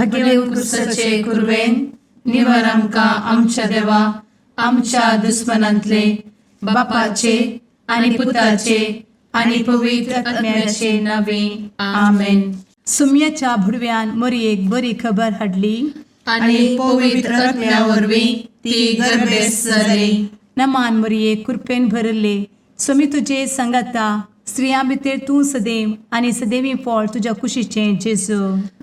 भगेवन क्रुसाचे कुरवेन निवार आमकां आमच्या देवा आमच्या दुस्मनांतले बापाचे आनी पुताचे आनी पवित्र आत्म्याचे नावे आमेन. सुम्याच्या भुडव्यान मरयेक बरी खबर हाडली आनी पवित्र आत्म्या वरवीं ती गर्भेस जाली. नमान मरयेक कृपेन भरले समी तुजे संगाता स्त्रियां भितर तूं सदैव आनी सदैवी फळ तुज्या कुशीचें जेजू.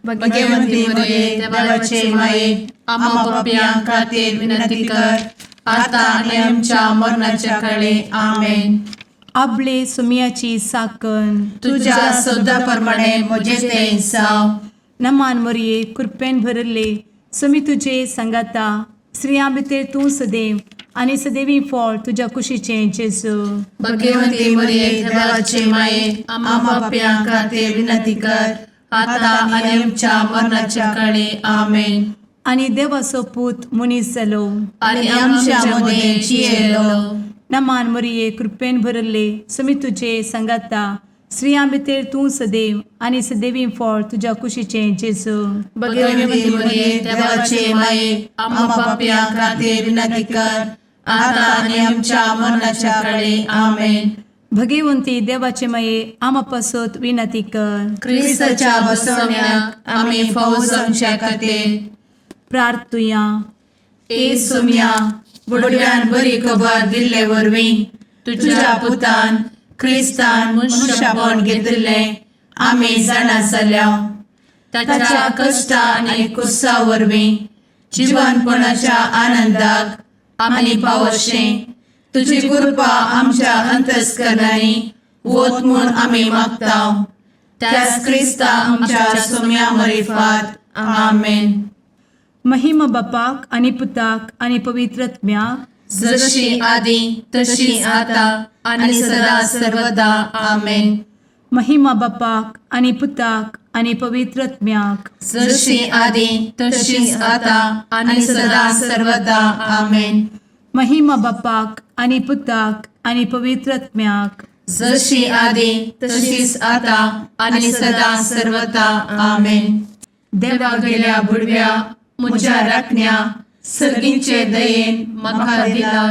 भगवंती मरिये देवाचे माये आम्हा पाप्यां खातीर विनंती कर आता आनी आमच्या मरणाच्या काळी आमेन. आपले सुम्याची साकन तुझ्या सोदा प्रमाणे म्हजे तें जावं. नमान मरये कृपेन भरले समी तुजे संगाता स्त्रियां भितर तूं सदैव आनी सदैवी फळ तुज्या कुशीचें जेजू. भगवंती मरिये देवाचे माये आम्हा पाप्यां खातीर विनंती कर आता आनी आमच्या मरणाच्या काळी आमेन. आनी देवाचो पूत मनीस जालो आनी आमच्या मदें जियेलो. नमान मरये कृपेन भरले समी तुजे संगाता स्त्रियां भितर तूं सदैव आनी सदैवी फळ तुज्या कुशीचें जेजू. भगवंती मरिये देवाचे माये आम्हा पाप्यां खातीर विनंती कर आता आनी आमच्या मरणाच्या काळी आमेन. भगवंती देवाचे माये आमा पासत विनंती कर. क्रिस्ताच्या बसवण्याक आमी फावो जावचे खातीर प्रार्थुया. ए सुम्या बुडव्यान बरी खबर दिल्ले वरवीं तुज्या पुतान क्रिस्तान मनशापण घेतिल्ले आमी जाणा जाल्या. ताच्या कश्टा आनी कुर्सा वरवीं जिवनपणाच्या आनंदाक आमी पावशें तुजी कृपा आमच्या अंतस्करणांनी वत म्हूण आमी मागता. त्याच क्रिस्ता आमच्या सुम्या मरिफात आमेन. महिमा बापाक आनी पुताक आनी पवित्र आत्म्याक जशी आदी तशी आता आनी सदा सर्वदा आमेन. महिमा बापाक आनी पुताक आनी पवित्र आत्म्याक जशी आदी तशीच आता आनी सदा सर्वदा आमेन. महिमा बापाक आनी पुताक आनी पवित्र आत्म्याक जशी आदी तशीच आता आनी सदा सर्वदा आमेन. देवा गेल्या बुडव्या म्हज्या राखण्या सर्गींचे दयेन म्हाका दिला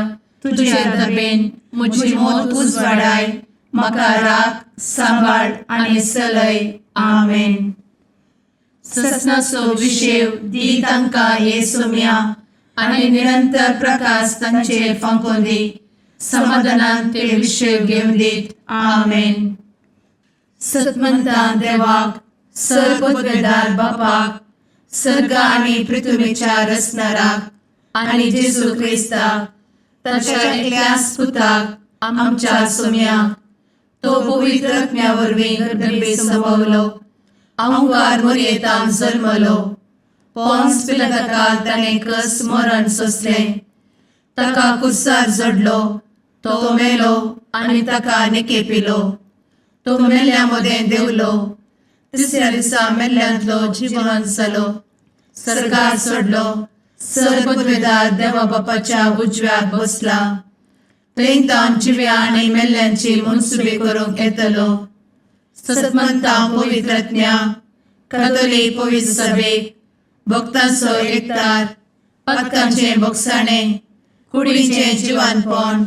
तुजे दबेन म्हजी मोत उजवाडाय म्हाका राख सांबाळ आनी चलय आमेन. ससनाचो विशेव दी तांकां हे सुम्या आनी निरंतर प्रकाश तांचेर फांकून दी. समाधानान ते विशेव घेवन दीत आमेन. सतमंता देवाक सर्वपदवेदार बापाक सर्ग आनी पृथ्वीच्या रचणाराक आनी जेजू क्रिस्ताक ताच्या एकल्याच पुताक आमच्या सुम्याक तो पवित्र आत्म्या वरवीं गर्भे संभवलो. अंगार मरयेंत जल्मलो. पोंस पिलाताकाल ताणें कस मरण सोंसलें. ताका कुर्सार जडलो. तो मेलो आनी ताका निकेपिलो. तो मेल्ल्या मदें देंवलो. तिसऱ्या दिसा मेल्ल्यांतलो जिवंत जालो. सर्गार चडलो. सर्वपदवेदार देवा बापाच्या उजव्याक बसला. थंय जिव्या आनी मेल्ल्यांची मनसुबी करूंक येतलो. सतमंता पवित्र आत्म्या कातोलीक पवित्र सभेक भक्तांचो एकठार पातकांचें भोगसाणें कुडीचें जिवनपण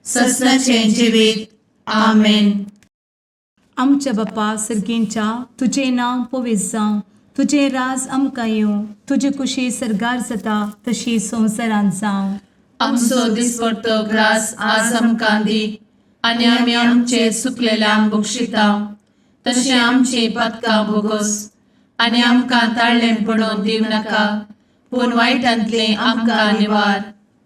ससनाचें जिवीत आमेन. आमच्या बापा सर्गींच्या तुजें नांव पवित्र जावं. तुजें राज आमकां येवं. तुजी कुशी सर्गार जाता तशी संवसारांत जावं. आमचो दिसपडटो ग्रास आज आमकां दी आनी आमी आमचे चुकलेल्यांक बक्षिता तशें आमची पातकां भोगोस आनी आमकां ताळ्ळें पडोवन दिव नाका पूण वायटांतलें आमकां निवार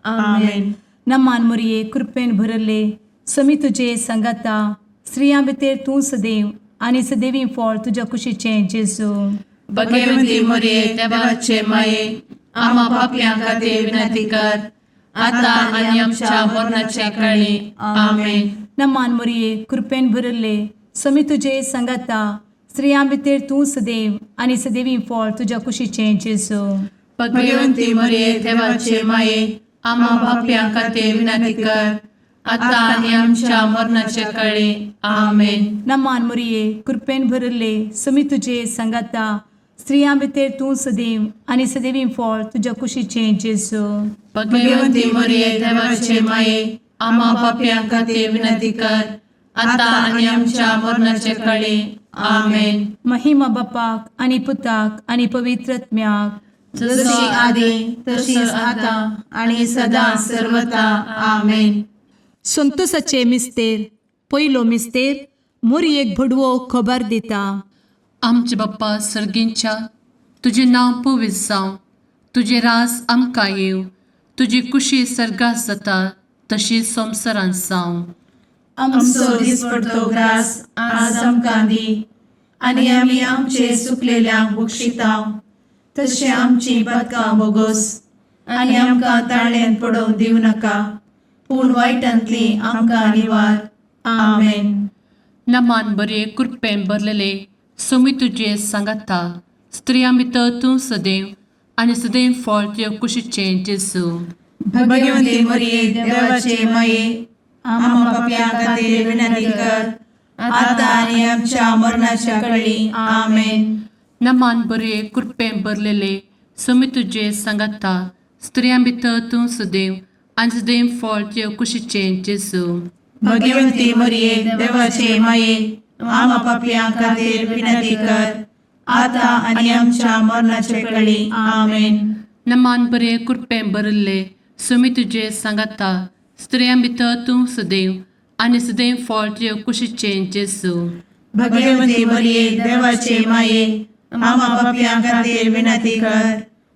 आमेन. नमान मरये कृपेन भरले समी तुजे संगाता स्त्रियां भितर तूं सदैव आनी सदैवी फळ तुज्या कुशीचें जेजू. भगवंती मरिये देवाचे माये आम्हा पाप्यां खातीर विनंती कर आता आनी आमच्या मरणाच्या काळी आमेन. नमान मरये कृपेन भरले समी तुजे संगाता स्त्रियां भितर तूं सदैव आनी सदैवी फळ तुज्या कुशीचें जेजू. भगवंती मरिये देवाचे माये आम्हा पाप्यां खातीर विनंती कर आता आनी आमच्या मरणाच्या काळी आमेन. नमान मरये कृपेन भरले समी तुजे संगाता स्त्रियां भितर तूं सदैव आनी सदैवी फळ तुज्या कुशीचें जेजू. भगवंती मरिये देवाचे माये आम्हा पाप्यां खातीर विनंती कर आता आणि आमच्या मरणाचे काळी आमेन. महिमा बापाक आनी पुताक आनी पवित्रत्म्याक, जशी आदी तशीच आता आणि सदा सर्वदा आमेन. संतोसाचे मिस्तेर. पयलो मिस्तेर. मोरयेक भडवो खबर दिता. आमचे बाप्पा सर्गींच्या, तुझे नाव पवित्र जावं, तुझे रास आमकां येव, तुजी कुशी सर्गात जाता तशी संवसारांत जावं. आमचो दिसपडतो ग्रास आज आमकां दी आणि आमी आमचे सुकलेल्यांक बक्षिताव, तशें आमची पातकां बोगोस आनी आमकां ताळ्यान पडोवंक दिवं नाका, पूण वायटांतली आमकां निवार. आमेन. नमान बरे कृपेन भरलेले सोमी तुझे सांगाता, स्त्रियां भितर तूं सदैव आनी सदैव फळ तुज्या कुशीचें जेजू. भगवंती मरिये देवाचे माये आम्हा पाप्यां खातीर विनंती कर आता आणि आमच्या मरणाच्या काळी आमेन. नमान बरे कृपेन भरलेले सोमी तुझे सांगाता, स्त्रियां भितर तूं सदैव आनी सदैव फळ तुज्या कुशीचें जेजू. भगवंती मरिये देवाचे माये आम्हा पाप्यां खातीर विनंती कर आता आणि आमच्या मरणाचे काळी आमेन. नमान बरे कृपेन भरले सोमी तुझे सांगाता, स्त्रियां भितर तूं सदैव आनी सदैव फळ तुज्या कुशीचें जेजू. भगवंती मरिये देवाचे माये आम्हा पाप्यां खातीर विनंती कर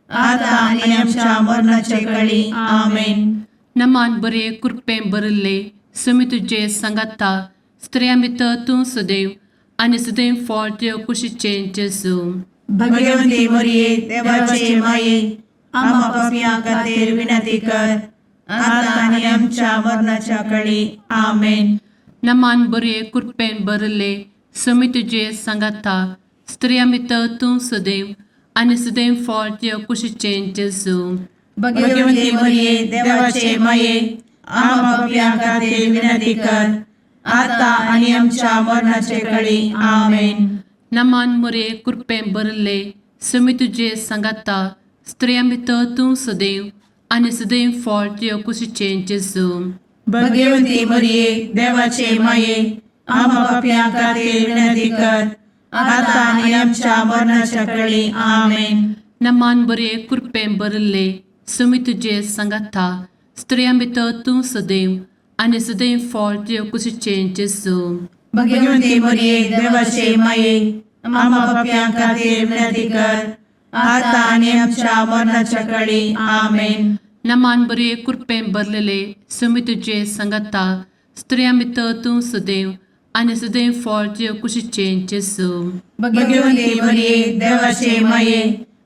आता आणि आमच्या मरणाचे काळी आमेन. नमान बरे कृपेन भरले सोमी तुझे सांगाता, स्त्रियां भितर तूं सदैव आनी सदैव फळ तुज्या कुशीचें जेजू. भगवंती मरिये देवाचे माये आम्हा पाप्यां खातीर विनंती कर आता आणि आमच्या मरणाच्या काळी आमेन. नमान बरे कृपेन भरले सोमी तुझे सांगाता, स्त्रियां भितर तूं सदैव आनी सदैव फळ तुज्या कुशीचें जेजू. भगवंती मरिये देवाचे माये आम्हा पाप्यां खातीर विनंती कर आता आणि आमच्या मरणाचे काळी आमेन. नमान बरे कृपेन भरले सोमी तुझे सांगाता, स्त्रियां भितर तूं सदैव आनी सदैव फळ तुज्या कुशीचें जेजू. भगवंती मरिये देवाचे माये आम्हा पाप्यां खातीर विनंती कर आता आणि आमच्या मरणाच्या काळी आमेन. नमान बरे कृपेन भरले सोमी तुझे सांगाता, स्त्रियां भितर तूं सदैव आनी सदैव फळ तुज्या कुशीचें जेजू. भगवंती मरिये देवाचे माये आम्हा पाप्यां खातीर विनंती कर आता आणि आमच्या मरणाच्या काळी आमेन. नमान बरे कृपेन भरलेले सोमी तुझे सांगाता, स्त्रियां भितर तूं सदैव आनी सदैव फळ तुज्या कुशीचें जेजू. भगवंती मरिये देवाचे माये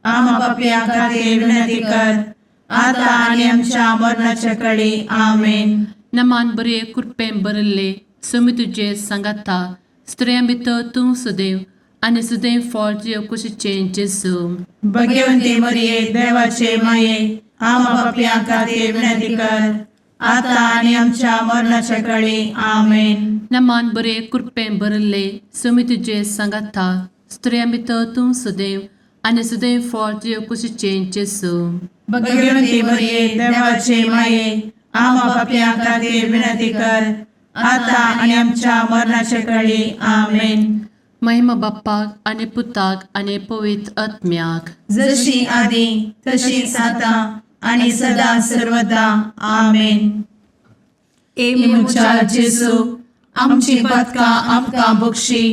आम्हा पाप्यां खातीर विनंती कर आता आणि आमच्या मरणाच्या काळी आमेन. नमान बरे कृपेन भरले सोमी तुझे सांगाता, स्त्रियां भितर तूं सदैव आनी सदैव फळ तुज्या कुशीचें जेजू. भगवंती मरिये देवाचे माये आम्हा पाप्यां खातीर विनंती कर आता आणि आमच्या मरणाच्या काळी आमेन. नमान बरे कृपेन भरले सोमी तुझे सांगाता, स्त्रियां भितर तूं सदैव आनी सदैव फळ तुज्या कुशीचें जेजू. भगवंती मरिये देवाचे माये आम्हा पाप्यां खातीर विनंती कर आता आणि आमच्या मरणाच्या काळी आमेन. महिमा बाप्पाक आनी पुताक आनी पवित्र आत्म्याक, जशी आदी तशीच आता आणि सदा सर्वदा आमेन. मुचा जेजू आमची पातकां आमकां बक्षी,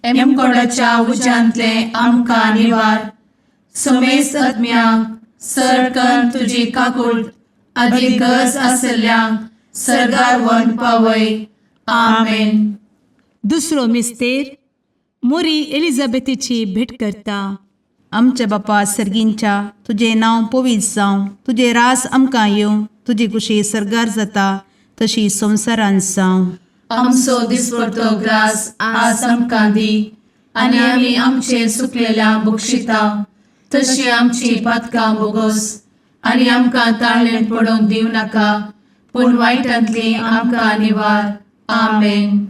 एमकोडाच्या उज्यांतले आमकां निवार. सोमेस आत्म्याक सरकन तुजी काकूट अधिक गरज आसल्यांक सर्गार व्हरून पावय. आमेन. दुसरो मिस्तेर. मोरी एलिझाबेथीची भेट करता. आमच्या बापा सर्गींच्या, तुझे नाव पवित्र जावं, तुझे रास आमकां येवं, तुजी कुशी सर्गार जाता तशी संवसारांत जावं. आमचो दिसपडतो ग्रास आज आमकां दी आणि आमी आमचे सुकलेल्यांक बक्षिताव, तशी आमची पातकां बोगोस आणि आमकां ताळ्यान पडोवंक दिवं नाका, पूण वायटांतली आमकां निवार. आमेन.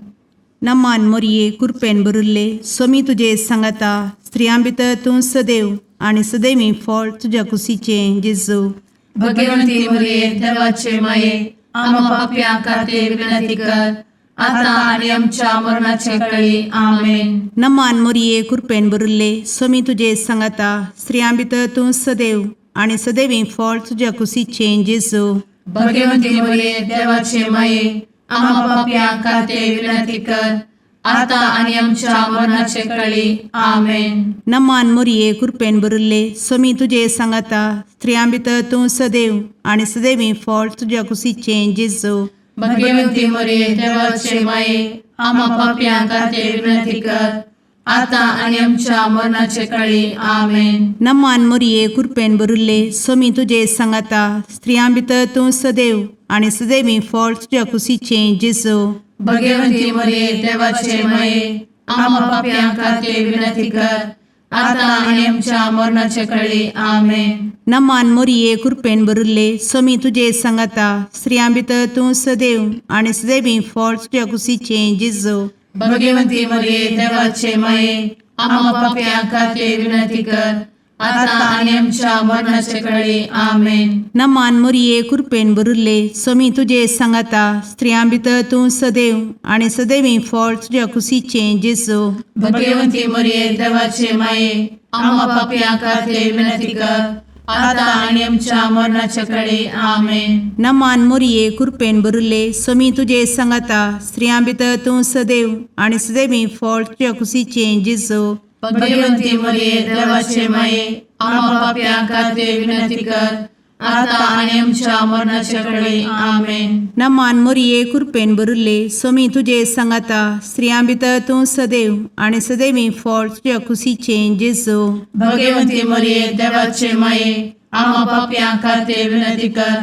नमान मोरये कृपेन बरुल्ले स्वामी तुझे सांगाता स्त्रियां भितर तूं सदैव आणि सदैवी फळ तुझ्या कुशीचे जेजू. भगवंती मरिये देवाचे माये आम्हा पाप्या खातीर विनंती कर आता आणि आमच्या मरणाचे वेळी आमेन. नमान मोरये कृपेन बरुल्ले स्वामी तुझे सांगाता स्त्रियां भितर तूं सदैव आणि सदैवी फळ तुझ्या कुशीचे जेजू. भगवंती मरिये देवाचे माये आम्हा पाप्या खातीर विनंती कर आता आणि आमच्या मरणाचे वेळी आमेन. नमान मोरये कृपेन बरुल्ले स्वामी तुझे सांगाता स्त्रियां भितर तूं सदैव आणि सदैवी फळ तुझ्या कुशीचे जेजू. भगवंती मरिये देवाचे माये आम्हा पाप्या खातीर विनंती कर आता आणि आमच्या मरणाचे वेळी आमेन. नमान मोरये कृपेन बरुल्ले स्वामी तुझे सांगाता स्त्रियां भितर तूं सदैव आणि सदैवी फळ तुझ्या कुशीचे जेजू. भगवंती मरिये देवाचे माये आम्हा पाप्या खातीर विनंती कर आता आणि आमच्या मरणाचे वेळी आमेन. नमान मोरये कृपेन बरुल्ले स्वामी तुझे सांगाता स्त्रियां भितर तूं सदैव आणि सदैवी फळ तुझ्या कुशीचे जेजू. भगवंती मरिये देवाचे माये आम्हा पाप्या खातीर विनंती कर आता आणि आमच्या मरणाचे वेळी आमेन. नमान मोरये कृपेन बरुल्ले स्वामी तुझे सांगाता स्त्रियां भितर तूं सदैव आणि सदैवी फळ तुझ्या कुशीचे जेजू. भगवंती मरिये देवाचे माये आम्हा पाप्या खातीर विनंती कर आता आणि आमच्या मरणाचे वेळी आमेन. नमान मोरये कृपेन बरुल्ले स्वामी तुझे सांगाता स्त्रियां भितर तूं सदैव आणि सदैवी फळ तुझ्या कुशीचे जेजू. भगवंती मरिये देवाचे माये आम्हा पाप्या खातीर विनंती कर आता आणि आमच्या मरणाचे वेळी आमेन. नमान मोरये कृपेन बरुल्ले स्वामी तुझे सांगाता स्त्रियां भितर तूं सदैव आणि सदैवी फळ तुझ्या कुशीचे जेजू. भगवंती मरिये देवाचे माये आम्हा पाप्या खातीर विनंती कर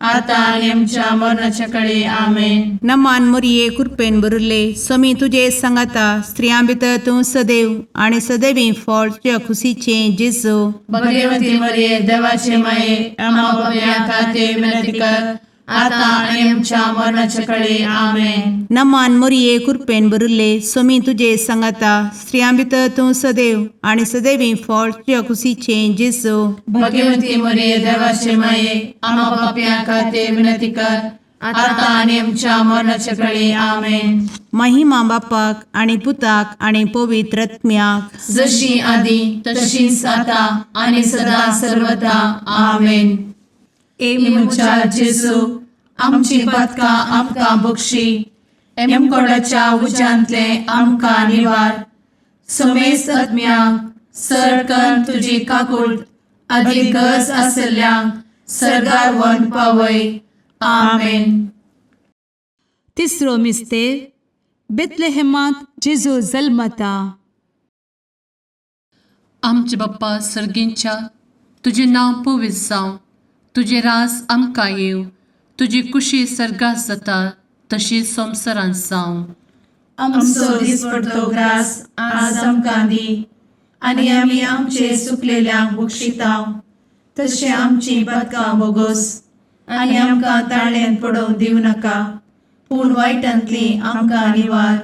आता आणि आमच्या मरणाचे वेळी आमेन. नमान मोरये कृपेन बरुल्ले स्वामी तुझे सांगाता स्त्रियां भितर तूं सदैव आणि सदैवी फळ तुझ्या कुशीचे जेजू. भगवंती मरिये देवाचे माये आम्हा पाप्या खातीर विनंती कर आता आणि आमच्या मरणाचे वेळी आमेन. नमान मोरये कृपेन बरुल्ले स्वामी तुझे सांगाता स्त्रियां भितर तूं सदैव आणि सदैवी फळ तुझ्या कुशीचे जेजू. भगवंती मरिये देवाचे माये आम्हा पाप्या खातीर विनंती कर आता आणि आमच्या मरणाचे वेळी आमेन. महिमा बापाक आणि पुताक आणि पवित्र आत्म्याक जशी आधी तशीच आता आणि सदा सर्वदा आमेन. एमच्या जेजू आमची पदका आमकां बक्षी एमकोडाच्या उज्यांतले आमकां निवार. समेस्त आत्म्यांक सरकन तुजी काकूट अधिक गज आसल्यांक सरगार वन पावय. आमेन. तिसरो मिस्तेर बेतलेहेमांत जेजू जल्मता. आमचे बाप्पा सर्गींच्या तुझे नांव पवित्र जावं, तुझे राज आमकां येवं, तुजी कुशी सर्गात जाता तशी संवसारांत जावं. आमचो दिसपडटो ग्रास आज आमकां दी आनी आमी आमचे सुकलेल्यांक बक्षितांव. तशें आमची पदकां बोगोस आनी आमकां ताळ्यान पडोवंक दिवं नाका पूण वायटांतली आमकां निवार.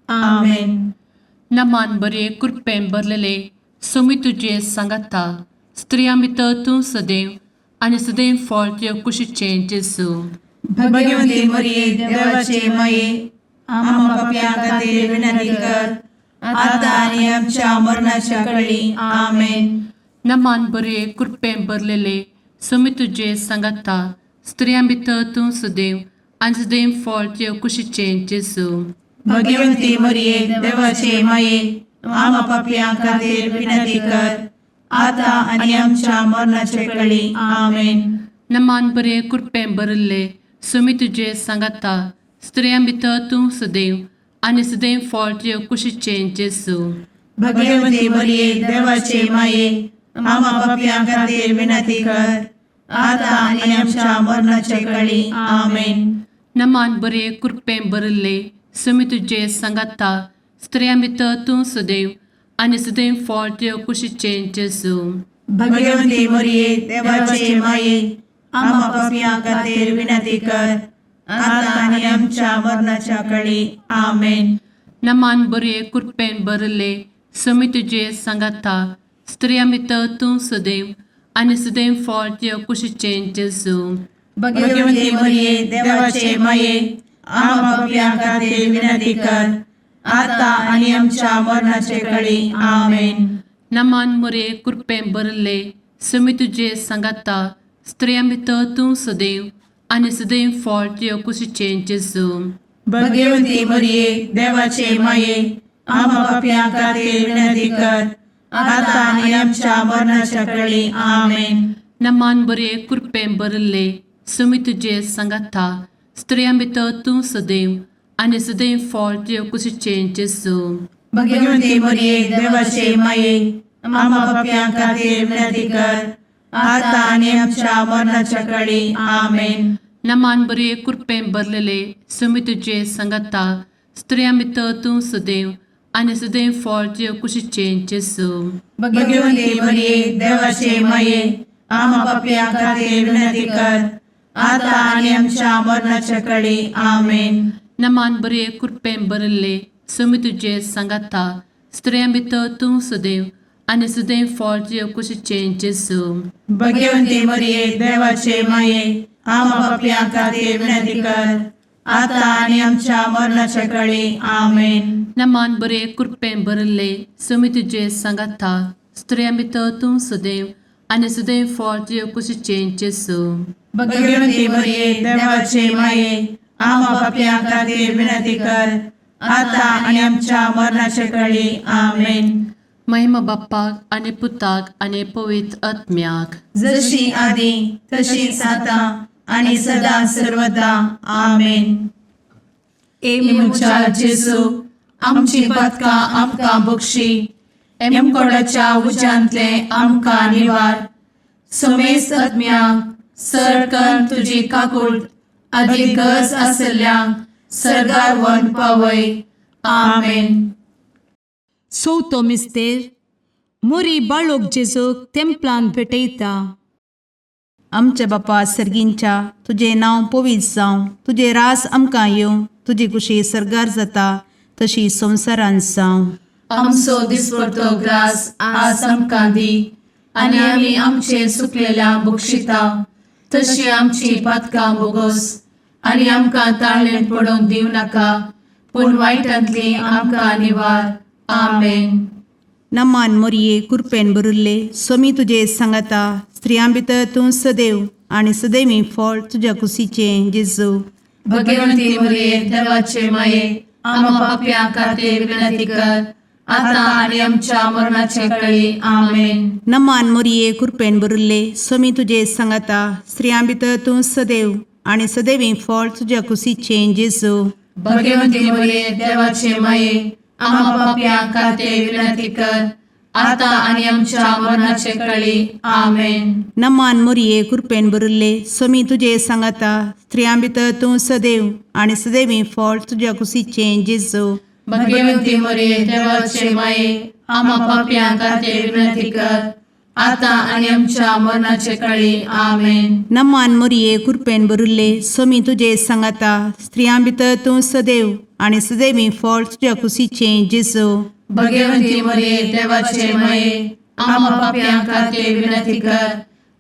आमेन. नमान बरे कृपेन भरलेले सोमी तुजे सांगाता स्त्रियां भितर तूं सदैव आणि सदैव फळ तुझ्या कुशीचे जेजू. भगवंती मरिये देवाचे माये आम्हा पाप्या खातीर विनंती कर आता आनी आमच्या मरणाच्या वेळी. आमेन. नमान बरे कृपेन भरलेले सोमी तुजे सांगाता स्त्रियां भितर तूं सदैव आणि सदैव फळ तुझ्या कुशीचे जेजू. भगवंती मरिये देवाचे माये आम्हा पाप्या खातीर विनंती कर आता आनी आमच्या मरणाचे वेळी. आमेन. नमान बरे कृपेन भरले सोमी तुजे सांगाता स्त्रियां भितर तूं सदैव आणि सदैव फळ तुझ्या कुशीचे जेजू. भगवंती मरिये देवाचे माये आम्हा पाप्या खातीर विनंती कर आता आनी आमच्या मरणाचे वेळी. आमेन. नमान बरे कृपेन भरले सोमी तुजे सांगाता स्त्रियां भितर तूं सदैव आणि सदैव फळ तुझ्या कुशीचे जेजू. भगवंती मरिये देवाचे माये आम्हा पाप्या खातीर विनंती कर आता आनी आमच्या मरणाच्या वेळी. आमेन. नमान बरे कृपेन भरले समी तुझे सांगाता स्त्रिया भितर तूं सदैव आनी सदैव फळ तुझ्या कुशीचें जेजू. भगवंती मरिये देवाचे माये आम्हा पापियां खातीर विनंती कर आता आणि आमच्या मरणाचे काळी आमेन. नमान बरे कृपेन भरले समी तुझे सांगाता स्त्रिया भितर तूं सदैव आनी सदैव फळ तुझ्या कुशीचें जेजू. भगवंती मरिये देवाचे माये आम्हा पापियां खातीर विनंती कर आता आणि आमच्या मरणाच्या काळी आमेन. नमान बरे कृपेन भरले समी तुझे सांगाता स्त्रिया भितर तूं सदैव आनी सदैव फळ तुझ्या कुशीचें जेजू. भगवंती मरिये देवाचे माये आम्हा पापियां खातीर विनंती कर आता आणि आमच्या मरणाच्या काळी आमेन. नमान बरे कृपेन भरलेले समी तुझे सांगाता स्त्रिया भितर तूं सदैव आनी सदैव फळ तुझ्या कुशीचें जेजू. भगवंती मरिये देवाचे माये आम्हा पापियां खातीर विनंती कर आता आणि आमच्या मरणाच्या काळी आमेन. नमान बरे कृपेन भरले समी तुझे सांगाता स्त्रिया भितर तूं सदैव आनी सदैव फळ तुझ्या कुशीचें जेजू. भगवंती मरिये देवाचे माये आम्हा पापियां खातीर विनंती कर आता आणि आमच्या मरणाच्या काळी आमेन. नमान बरे कृपेन भरले समी तुझे सांगाता स्त्रिया भितर तूं सदैव आनी सदैव फळ तुझ्या कुशीचें जेजू. भगवंती मरिये देवाचे माये आम्हा पापियां खातीर विनंती कर आता आणि आमच्या मरणाच्या काळी आमेन. महिमा बाप्पाक आनी पुताक आनी पवित्र आत्म्याक जशी आधी तशीच आता आणि सदा सर्वदा आमेन. मुचा जेजू आमची पदकां आमकां बक्षी एमकोडाच्या उज्यांतले आमकां निवार. समेस्त आत्म्यांक सरकन तुजी काकूट अधिक गज आसल्यांक सरगार वन पावय. आमेन. चवथो मिस्तेर मोरी बाळोक जेजूक तेंपलान भेटयता. आमच्या बापा सर्गींच्या तुझे नांव पवित्र जावं, तुझे रास आमकां येवं, तुजी कुशी सरगार जाता तशी संवसारांत जावं. आमचो दिसपडटो ग्रास आज आमकां दी आनी आमी आमचे चुकलेल्यांक बक्षिता तशी आमची पातकां बोगोस आनी आमकां ताळ्ळेन पडोवंक दिव नाका पूण वायटांतली आमकां निवार. आमेन. नमान मोरये कृपेन भरले समी तुझे सांगाता स्त्रियां भितर तूं सदैव आनी सदैवी फळ तुज्या कुशीचें जेजू. भगवंती मरिये देवाचे माये आम्हा पापियां खातीर विनंती कर आता आणि आमच्या मरणाचे काळी आमेन. नमान मोरये कृपेन भरले समी तुझे सांगाता स्त्रियां भितर तूं सदैव आनी सदैवी फळ तुज्या कुशीचें जेजू. भगवंती मरिये देवाचे माये आम्हा पापियां खातीर विनंती कर आता आणि आमच्या मरणाचे काळी आमेन. नमान मोरये कृपेन भरले समी तुझे सांगाता स्त्रियां भितर तूं सदैव आनी सदैवी फळ तुज्या कुशीचें जेजू. भगवंती मरिये देवाचे माये आम्हा पापियां खातीर विनंती कर आता आणि आमच्या मरणाचे काळी आमेन. नमान मोरये कृपेन भरले समी तुझे सांगाता स्त्रियां भितर तूं सदैव आनी सदैवी फळ तुज्या कुशीचें जेजू. भगवंती मरिये देवाचे माये आम्हा पापियां खातीर विनंती कर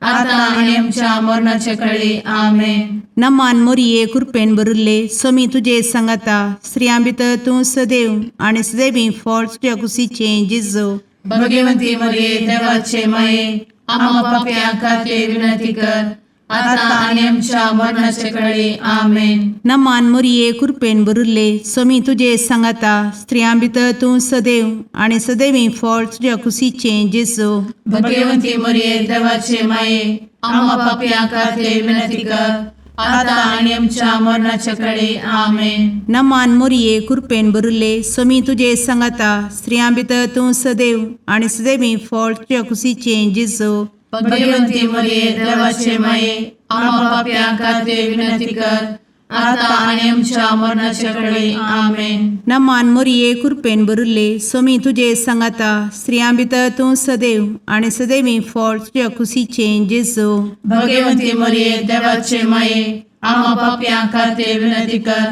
आता आणि आमच्या मरणाचे काळी आमेन. नमान मोरये कृपेन भरले समी तुझे सांगाता स्त्रियां भितर तूं सदैव आनी सदैवी फळ तुज्या कुशीचें जेजू. भगवंती मरिये देवाचे माये आम्हा पापियां खातीर विनंती कर आता आणि आमच्या मरणाचे काळी आमेन. नमान मोरये कृपेन भरले समी तुझे सांगाता स्त्रियां भितर तूं सदैव आनी सदैवी फळ तुज्या कुशीचें जेजू. भगवंती मरिये देवाचे माये आम्हा पापियां खातीर विनंती कर आता आणि आमच्या मरणाच्या काळी आमेन. नमान मोरये कृपेन भरले समी तुझे सांगाता स्त्रियां भितर तूं सदैव आनी सदैवी फळ तुज्या कुशीचें जेजू. भगवंती मरिये देवाचे माये आम्हा पापियां खातीर विनंती कर आता आणि आमच्या मरणाच्या काळी आमेन. नमान मोरये कृपेन भरले समी तुझे सांगाता स्त्रियां भितर तूं सदैव आनी सदैवी फळ तुज्या कुशीचें जेजू. भगवंती मरिये देवाचे माये आम्हा पापियां खातीर विनंती कर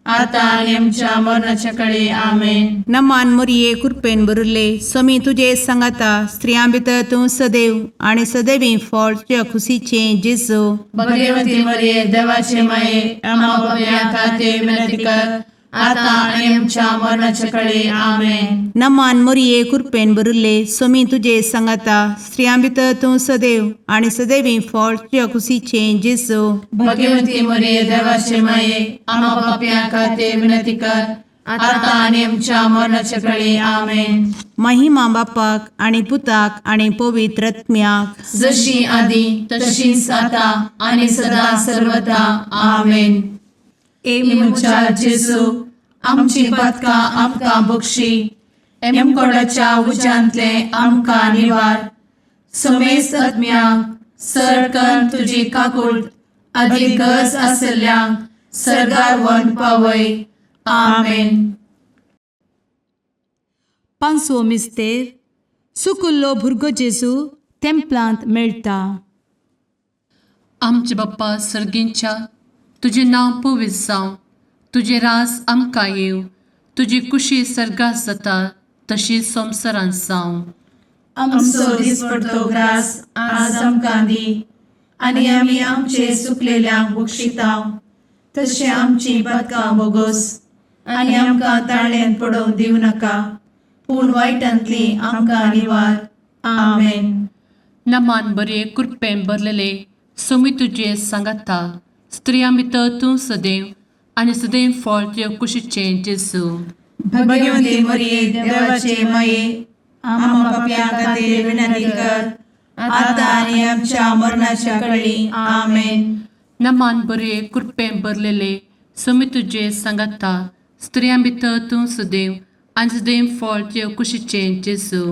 आता आणि आमच्या मरणाच्या काळी आमेन. नमान मोरये कृपेन बरुले स्वामी तुझे सांगाता स्त्रियां भितर तूं सदैव आणि सदैवी फळ तुझ्या खुशीचे जेजू. भगवती मरिये देवाचे माये आम्हा पाप्या खातीर विनंती कर, आता आणि आमच्या मरणाच्या काळी आमेन. नमान मोरये कृपेन बरुले स्वामी तुझे सांगाता स्त्रियां भितर तूं सदैव आणि सदैवी फळ तुझ्या खुशीचे जेजू. भगवती मरिये देवाचे माये आम्हा पाप्या खातीर विनंती कर, आता आणि आमच्या मरणाच्या काळी आमेन. महिमा बापाक आणि पुताक आणि पवित्र आत्म्याक, जशी आधी तशीच आता आणि सदा सर्वदा आमेन. एमुच्या जेजू आमची पदका आमकां बक्षी, एमकोडाच्या उज्यांतले आमकां निवार. समेस्त आत्म्यांक सरकन तुजी काकूट अधिक गज आसल्यांक सरगार वन पावय. आमेन. पांचवो मिस्तेर सुकुल्लो भुरगो जेजू तेंपलांत मेळटा. आमचे बाप्पा सर्गींच्या तुझे नांव पवित्र जावं, तुझे रास आमकां येव, तुजी कुशी सर्गास जाता तशी संवसारांत जावं. आमचो दिसपडटो ग्रास आज आमकां दी, आनी आमी आमचे सुकलेल्यांक बक्षितांव. तशें आमची पदकां बोगोस आनी आमकां ताळ्यान पडोवंक दिवं नाका, पूण वायटांतली आमकां निवार. आमेन. नमान बरे कृपेन भरलेले सोमी तुझे सांगाता स्त्रियां भितर तूं सदैव आणि सदैव फळ तुझ्या कुशीचे जेजू. भगवती मरिये देवाचे माये आम्हा पाप्यां खातीर विनंती कर, आता आनी आमच्या मरणाच्या काळी आमेन. नमान बरे कृपेन भरलेले सोमी तुझे सांगाता स्त्रियां भितर तूं सदैव आणि सदैव फळ तुझ्या कुशीचे जेजू.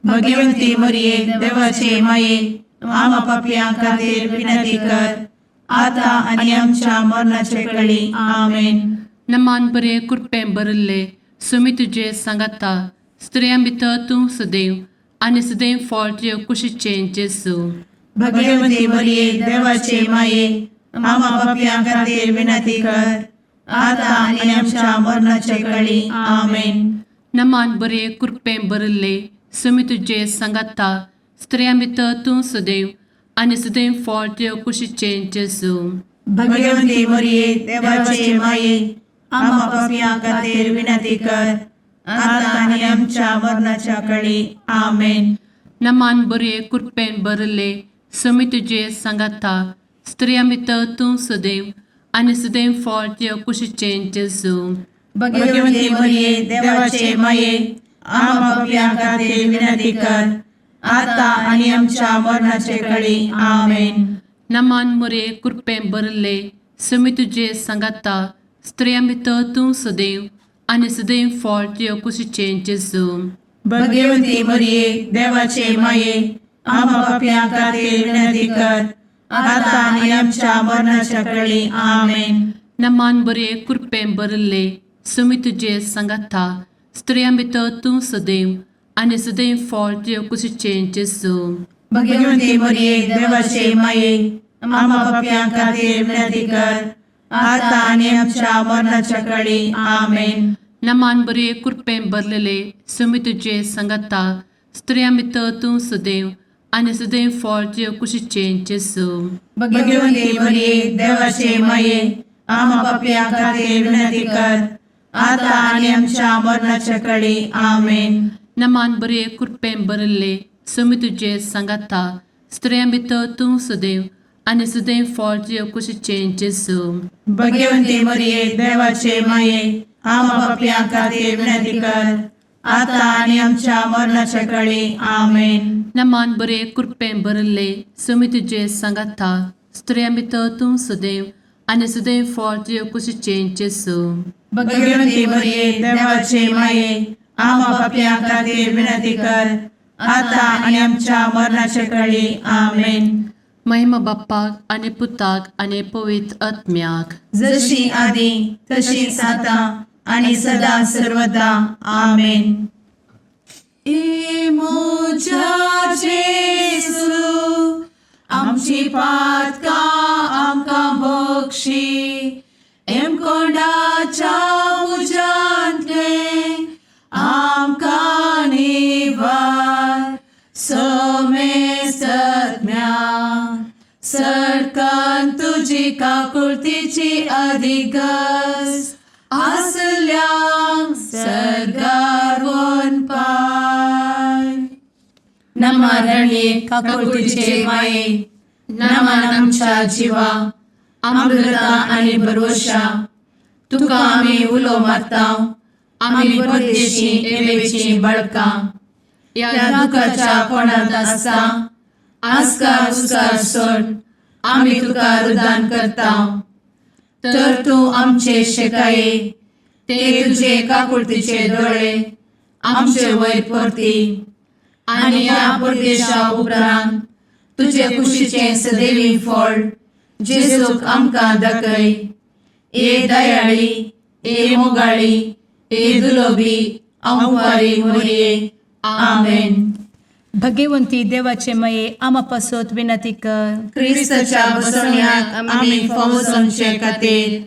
भगवती मरिये देवाचे माये आम्हा पाप्यां खातीर विनंती कर, आता आनी आमच्या मरणाच्या काळी आमेन. नमान बरे कृपेन भरले सोमी तुझे सांगाता स्त्रियां भितर तूं सदैव आणि सदैव फळ तुझ्या कुशीचे जेजू. भगवती मरिये देवाचे माये आम्हा पाप्यां खातीर विनंती कर, आता आनी आमच्या मरणाच्या काळी आमेन. नमान बरे कृपेन भरले सोमी तुझे सांगाता स्त्रियां भितर तूं सदैव आणि सदैव फळ तुझ्या कुशीचे जेजू. भगवती मरिये देवाचे माये आम्हा पाप्यां खातीर विनंती कर, आता आनी आमच्या मरणाच्या काळी आमेन. नमान बरे कृपेन भरले सोमी तुझे सांगाता स्त्रियां भितर तूं सदैव आणि सदैव फळ तुझ्या कुशीचे जेजू. भगवती मरिये देवाचे माये आम्हा पाप्यां खातीर विनंती कर, आता आनी आमच्या मरणाच्या काळी आमेन. नमान बरे कृपेन भरले सोमी तुझे सांगाता स्त्रियां भितर तूं सदैव आणि सदैव फळ तुझ्या कुशीचे जेजू. भगवती मरिये देवाचे माये आम्हा पाप्यां खातीर विनंती कर, आता आनी आमच्या मरणाच्या काळी आमेन. नमान बरे कृपेन भरले सोमी तुझे सांगाता स्त्रियां भितर तूं सदैव आणि सदैव फळ तुझ्या कुशीचे जेजू. भगवती मरिये देवाचे माये आम्हा पाप्यां खातीर विनंती कर, आता आनी आमच्या मरणाच्या काळी आमेन. नमान बरे कृपेन भरलेले सोमी तुझे सांगाता स्त्रियां भितर तूं सदैव आणि सदैव फळ तुझ्या कुशीचे जेजू. भगवती मरिये देवाचे माये आम्हा पाप्यां खातीर विनंती कर, आता आनी आमच्या मरणाच्या काळी आमेन. नमान बरे कृपेन भरले सोमी तुझे सांगाता स्त्रियां भितर तूं सदैव आणि सदैव फळ तुझ्या कुशीचे जेजू. भगवती मरिये देवाचे माये आम्हा पाप्यां खातीर विनंती कर, आता आनी आमच्या मरणाच्या काळी आमेन. नमान बरे कृपेन भरले सोमी तुझे सांगाता स्त्रियां भितर तूं सदैव आणि सदैव फळ तुझ्या कुशीचे जेजू. भगवती मरिये देवाचे माये आम्हा पाप्यां खातीर विनंती कर, आता आनी आमच्या मरणाच्या काळी आमेन. महिमा बाप्पाक आणि पुताक आणि पवित्र आत्म्याक, जशी आधी तशीच आता आणि सदा सर्वदा आमेन. मोच्या जेजू आमची पातका आमकां बक्षी, एम कोंडाच्या काकुळतीची अधिगस आसल्या सरगार वन पाय. नमारणी काकुळतीचे माये नमान आमच्या जिवा अमृता आणि भरवशा तुका आम्ही उलो मारताव. आम्ही परदेशी एवेची बळका या दुखाच्या कोणात असता आस्कार उस्कार सोड आम्ही तुका रुदान करताव. तर तू आमचे शेकाये ते तुझे काकुळतीचे डोळे आमचे वयर परती आणि या परदेशा उपरांत तुझे कुशीचे सदैवी फळ जेजूक आमकां दाखय. ए दयाळी ए मोगाळी ए दुलोबी अंवारी मोरये. आमेन. भगवंती देवाचे मये आमा पासत विनंती कर. क्रिस्ताच्या बसवण्यात आम्ही फौजोंचे खातीर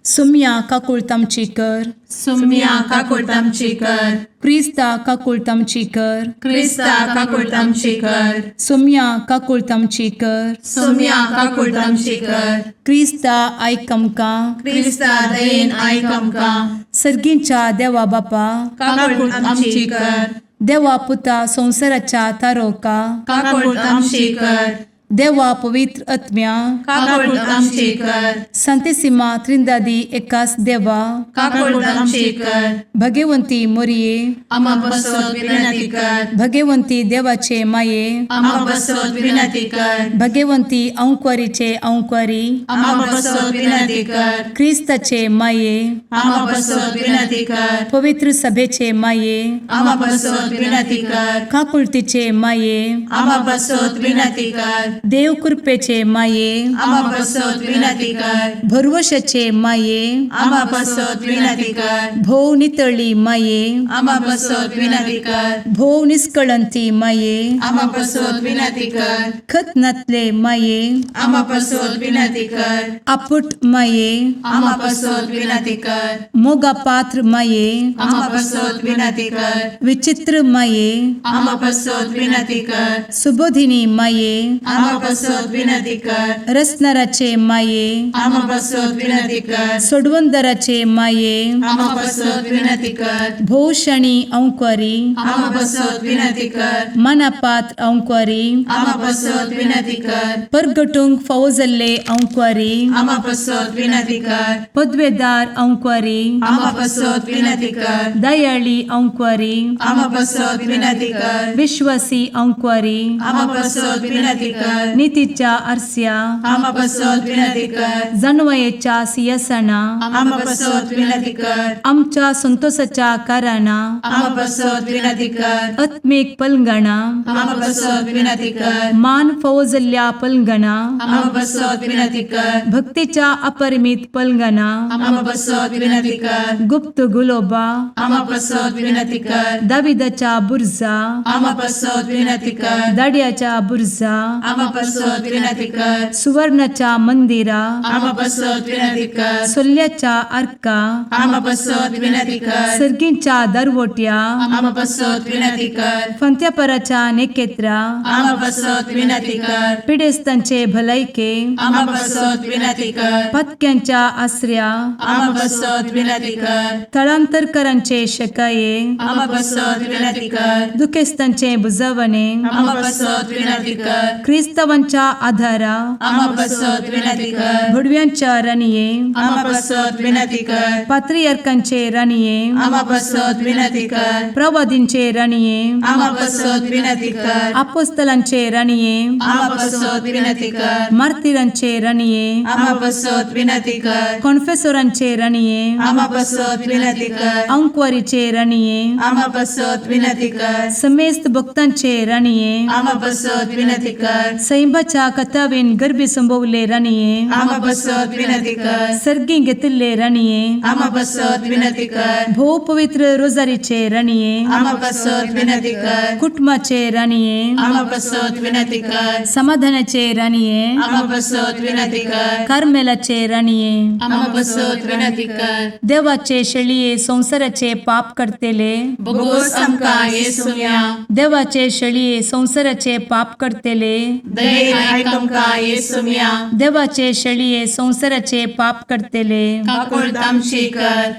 सुम्या काकुळतामची कर. सुम्या काकुळतामची कर. क्रिस्ता काकुळतामची कर. क्रिस्ता काकुळतामची कर. सुम्या काकुळतामची कर. सुम्या काकुळतामची कर. क्रिस्ता आयकमका. क्रिस्ता दयेन आयकमका. सर्गींच्या देवा बापा काकुळतामची कर. देवा पुता संसाराच्या तारोका. काकुळतामची कर. देवा पवित्र आत्म्या काकुळतामची कर. संतेसिमा त्रिंदादी एकाच देवा काकुळतामची कर. भगवंती मोरिये आम्हा बसवत विनंती कर. भगवंती देवाचे माये आम्हा बसवत विनंती कर. भगवंती अंक्वारीचे अंक्वारी आम्हा बसवत विनंती कर. ख्रिस्ताचे माये आम्हा बसवत विनंती कर. पवित्र सभेचे माये आम्हा बसवत विनंती कर. काकुळतीचे माये आम्हा बसवत विनंती कर. देव कृपेचे माये आम्हा बसवत विनंती कर. भरवशाचे माये आम्हा बसवत विनंती कर. भोव नितळी माये आम्हा बसवत विनंती कर. भोव निष्कळंती माये आम्हा बसवत विनंती कर. खत नातले माये आम्हा बसवत विनंती कर. आपुट माये आम्हा बसवत विनंती कर. मोगा पात्र माये आम्हा बसवत विनंती कर. विचित्र माये आम्हा बसवत विनंती कर. सुबोधिनी माये आम्हा बसवत विनंती कर. रसनाराचे माये आम्हा बसवत विनंती कर. सोडवंदराचे माये आम्हा बसवत विनंती कर. भोषणी अंक्वारी आम्हा बसवत विनंती कर. मनापात्र अंक्वारी आम्हा बसवत विनंती कर. परगटुंग फौजल्ले अंक्वारी आम्हा बसवत विनंती कर. पदवेदार अंक्वारी आम्हा बसवत विनंती कर. दयाळी अंक्वारी आम्हा बसवत विनंती कर. विश्वासी अंक्वारी आम्हा बसवत विनंती कर. नीतीच्या आरस्या आम्हा बसवत विनंती कर. जणवयेच्या सिंहासना आम्हा बसवत विनंती कर. आमच्या संतोषाच्या कारणा आम्हा बसवत विनंती कर. आत्मिक पलंगणा आम्हा बसवत विनंती कर. मान फौजल्या पलंगणा आम्हा बसवत विनंती कर. भक्तीच्या अपरिमित पलंगणा आम्हा बसवत विनंती कर. गुप्त गुलोबा आम्हा बसवत विनंती कर. दाविदाच्या बुर्जा आम्हा बसवत विनंती कर. दाडियाच्या बुर्जा आम्हा बसवत विनंती कर. सुवर्णाच्या मंदिरा आम्हा बसवत विनंती कर. सोल्याच्या अर्का आम्हा बसवत विनंती कर. सर्गींच्या दरवोट्या आम्हा बसवत विनंती कर. फंत्यापराच्या नेकेत्रा आम्हा बसवत विनंती कर. पिडेस्तांचे भलायके आम्हा बसवत विनंती कर. पथक्यांच्या आश्रया आम्हा बसवत विनंती कर. स्थळांतरकरांचे शकाये आम्हा बसवत विनंती कर. दुखेस्तांचे बुजावणे आम्हा बसवत विनंती कर. ख्रिस्तवांच्या आधारा आम्हा बसवत विनंती कर. भडव्यांच्या राणीये आम्हा बसवत विनंती कर. पात्रियार्कांचे राणीये आम्हा बसवत विनंती कर. प्रवादींचे राणीये आम्हा बसवत विनंती कर. अपोस्तलांचे राणीये आम्हा बसवत विनंती कर. मार्तिरांचे राणीये आम्हा बसवत विनंती कर. कॉन्फेसोरांचे राणीये आम्हा बसवत विनंती कर. अंक्वारीचे राणीये आम्हा बसवत विनंती कर. समेस्त भक्तांचे राणीये आम्हा बसवत विनंती कर. सैंबाच्या कथावेन गर्भी संभवले राणीये आम्हा बसवत विनंती कर. सर्गी घेतले राणीये आम्हा बसवत विनंती कर. भो पवित्र रोजारीचे राणीये आम्हा बसवत विनंती कर. कुटुंबाचे राणीये आम्हा बसवत विनंती कर. समाधानाचे राणीये आम्हा बसवत विनंती कर. कार्मेलाचे राणीये आम्हा बसवत विनंती कर. देवाचे शळीये संसाराचे पाप करतेले बघोस आमका येसुया. देवाचे शळीये संसाराचे पाप करतेले दयेन आयक आमकां येसू मिया. देवाचे शेळये संवसाराचे पाप करतेले. काकूळ तामशी कर.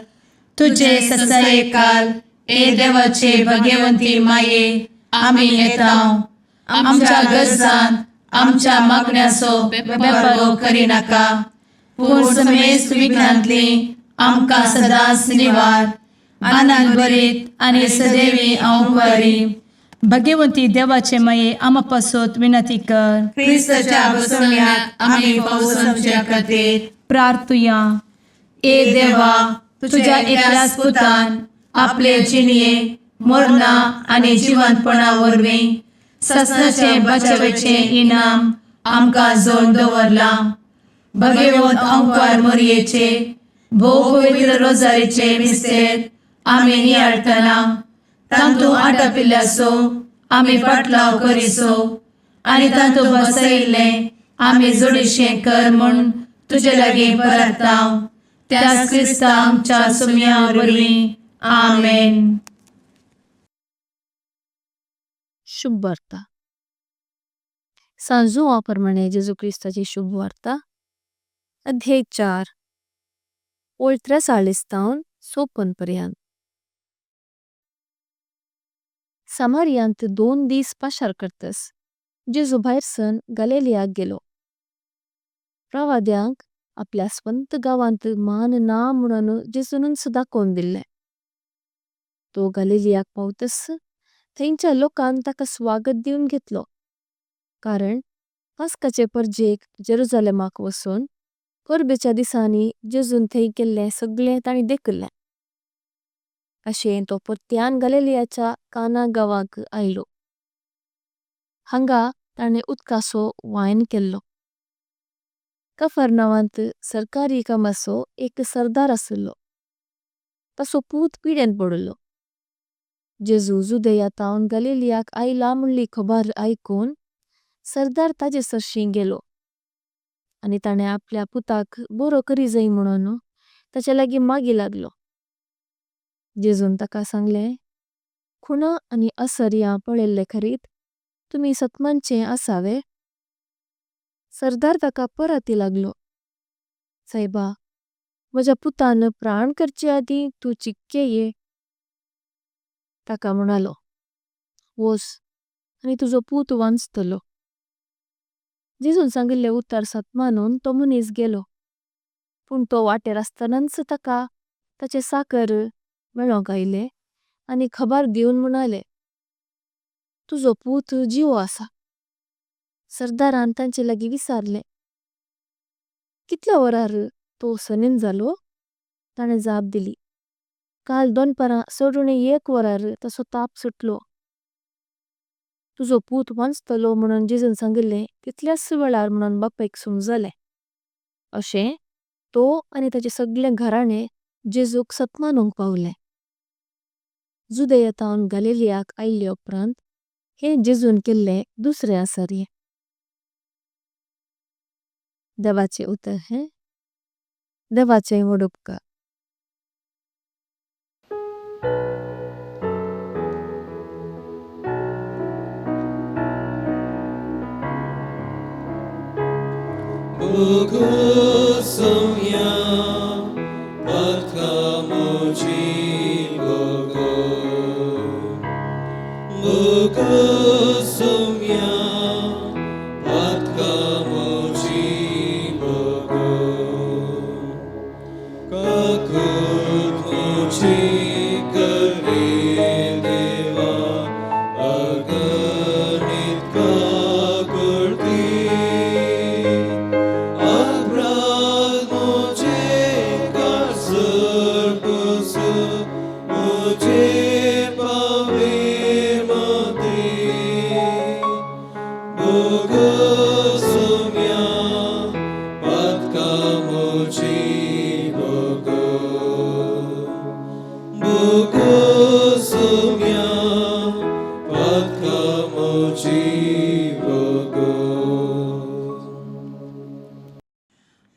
तुझे ससाये काल ए देवाचे भाग्यवंती माये आमी येताव. आमच्या गरजान आमच्या मागण्याचो बेपरो करी नाका. पूण समेस्त विघ्नांतली आमकां सदांच निवार. आनंद बरीत आनी सदैवी अंकुरी. भाग्यवंती देवाचे माये आमा पासत विनंती कर. क्रिस्ताच्या बसवण्याक आमी पावसाच्या खातीर प्रार्थुया. ए देवा, तुझ्या एकल्याच पुतान आपले जिणये मरणा आनी जिवंतपणा वरवीं सस्नाचे बचावेचे इनाम आमकां जोड दवरला. भगवंत अंकुर मोरयेचे भोव पवित्र रोजारीचे मिस्तेर आमी नियाळटना तांतू आटपिल्ल्याचो आमी पाटलाव करिसो आनी तांतू बसयिल्ले आमी जोडिशें कर म्हूण तुजे लागीं परतांव. त्याच क्रिस्ता आमच्या सुम्या वरवीं. आमेन. शुभ वार्ता. सांजोवा प्रमाणे जेजू क्रिस्ताची शुभ वार्ता. अध्याय 4 ओळ 43 54 पर्यंत. सामारियांत 2 दीस पाशार करतस जेजू भायर सन गलिलियाक गेलो. प्रवाद्यांक आपल्या स्वंत गावांत मान ना म्हणून जेजूनच दाखोवन दिल्ले. तो गलिलियाक पावतस थंयच्या लोकांन ताका स्वागत दिवन घेतलो. कारण पास्काचे पर्जेक जेरुसलेमाक वचून परबेच्या दिसांनी जेजून थंय केल्लें सगळें तांणी देखुल्लें. अशें तो परत्यान गलिलियाच्या काना गावाक आयलो. हांगा ताणें उदकाचो वायन केल्लो. कफरनावांत सरकारी कामाचो एक सरदार आसलो. ताचो पूत पिडेन पडलो. जेजू जुदेयांतावन गलिलियाक आयला म्हणली खबर आयकून सरदार ताजे सरशीं गेलो. आनी ताणें आपल्या पुताक बरो करी जाय म्हणून ताचे लागीं मागी लागलो. जेजून ताका सांगलें, खुणा आनी असर्या पळयल्ले खरीत तुमी सतमांचे आसावे. सरदार ताका परती लागलो, सायबा, म्हज्या पुतान प्राण करचे आदीं तूं चिक्के ये. ताका म्हणालो, वोस आनी तुजो पूत वांचतलो. जेजून सांगिल्लें उतर सतमानून तो मनीस गेलो. पूण तो वाटेर आसतनाच ताका ताचे साकर मेळोंक आयले आनी खबर दिवन म्हणाले, तुजो पूत जिवो आसा. सरदारान तांचे लागीं विचारलें, कितल्या वरार तो सनेन जालो. ताणें जाप दिली, काल दोनपरां 1 वरार ताचो ताप सुटलो. तुजो पूत वांचतलो म्हणून जेजून सांगिल्लें तितल्याच वेळार म्हणून बापायक समजलें. अशें तो आनी ताचे सगळे घराणे जेजूक सतमानूंक पावले. जुदेयांतावन गलिलियाक आयले उपरांत हे जेजून केल्ले दुसरे आसर्ये. देवाचे उतर हे देवाचे व्हड उपकार. Bogu sumia patkamoci Bogu. Bogu sumia patkamoci Bogu. Kakut moci kare deva aganit kakurti.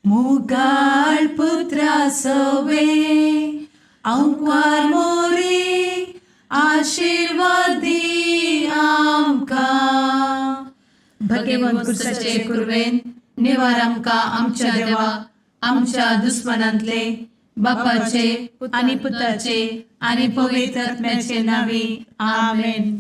मुगाळ पुत्रा सवे अंकुर मोरी आशीर्वाद दी आमकां. घेवन कुर्साचे कुरवेन निवार आमकां आमच्या देवा आमच्या दुस्मनांतले बापाचे आनी पुताचे आनी पवित्र आत्म्याचे नावी आमेन.